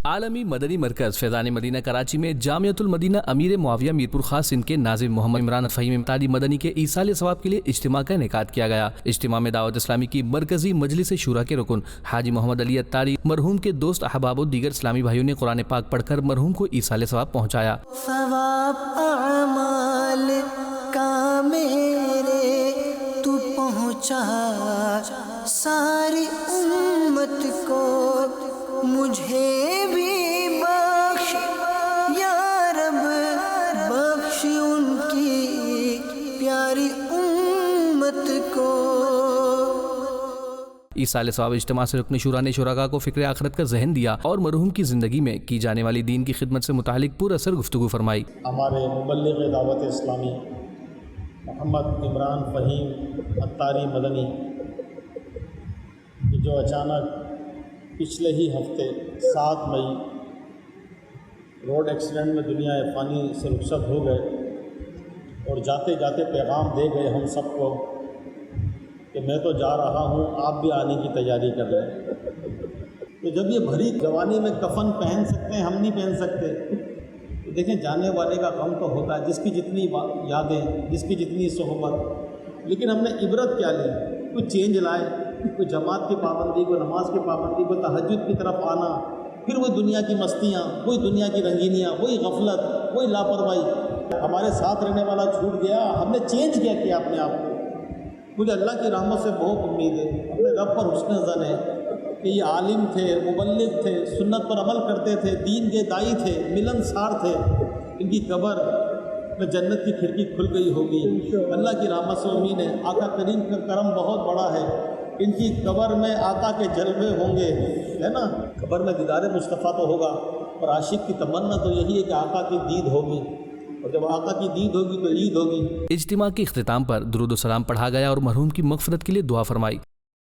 عالمی مدنی مرکز فیضان مدینہ کراچی میں جامعۃ المدینہ امیر معاویہ میرپور خاص سندھ کے ناظم محمد عمران فہیم امدادی مدنی کے ایصال ثواب کے لیے اجتماع کا انعقاد کیا گیا۔ اجتماع میں دعوت اسلامی کی مرکزی مجلس شورا کے رکن حاجی محمد علی اتاری، مرحوم کے دوست احباب و دیگر اسلامی بھائیوں نے قرآن پاک پڑھ کر مرحوم کو ایصال ثواب پہنچایا۔ ثواب اعمال کا میرے تو پہنچا ساری امت کو، مجھے بھی بخش یا رب، بخش ان کی پیاری امت کو۔ ایصال ثواب اجتماع سے رکن شورا نے شرکاء کو فکر آخرت کا ذہن دیا اور مرحوم کی زندگی میں کی جانے والی دین کی خدمت سے متعلق پر اثر گفتگو فرمائی۔ ہمارے مبلغ دعوت اسلامی محمد عمران فہیم اتاری مدنی جو اچانک پچھلے ہی ہفتے 7 مئی روڈ ایکسیڈنٹ میں دنیا فانی سے رخصت ہو گئے اور جاتے جاتے پیغام دے گئے ہم سب کو کہ میں تو جا رہا ہوں، آپ بھی آنے کی تیاری کر رہے ہیں۔ تو جب یہ بھری جوانی میں کفن پہن سکتے ہیں، ہم نہیں پہن سکتے، تو دیکھیں جانے والے کا غم تو ہوتا ہے، جس کی جتنی یادیں، جس کی جتنی صحبت، لیکن ہم نے عبرت کیا لی؟ کوئی چینج لائے، کوئی جماعت کی پابندی، کوئی نماز کی پابندی، کوئی تہجد کی طرف آنا، پھر وہی دنیا کی مستیاں، وہی دنیا کی رنگینیاں، وہی غفلت، وہی لاپرواہی۔ ہمارے ساتھ رہنے والا چھوٹ گیا، ہم نے چینج کیا اپنے آپ کو۔ مجھے اللہ کی رحمت سے بہت امید ہے، اپنے رب پر حسن ظن ہے کہ یہ عالم تھے، مبلغ تھے، سنت پر عمل کرتے تھے، دین کے دائی تھے، ملنسار تھے، ان کی قبر میں جنت کی کھڑکی کھل گئی ہوگی۔ اللہ کی رحمت سے امید ہے، آقا کریم کا کرم بہت بڑا ہے، ان کی قبر میں آقا کے جلوے ہوں گے، ہے نا، قبر میں دیدار مصطفیٰ تو ہوگا، اور عاشق کی تمنا تو یہی ہے کہ آقا کی دید ہوگی، اور جب آقا کی دید ہوگی تو عید ہوگی۔ اجتماع کے اختتام پر درود و سلام پڑھا گیا اور مرحوم کی مغفرت کے لیے دعا فرمائی۔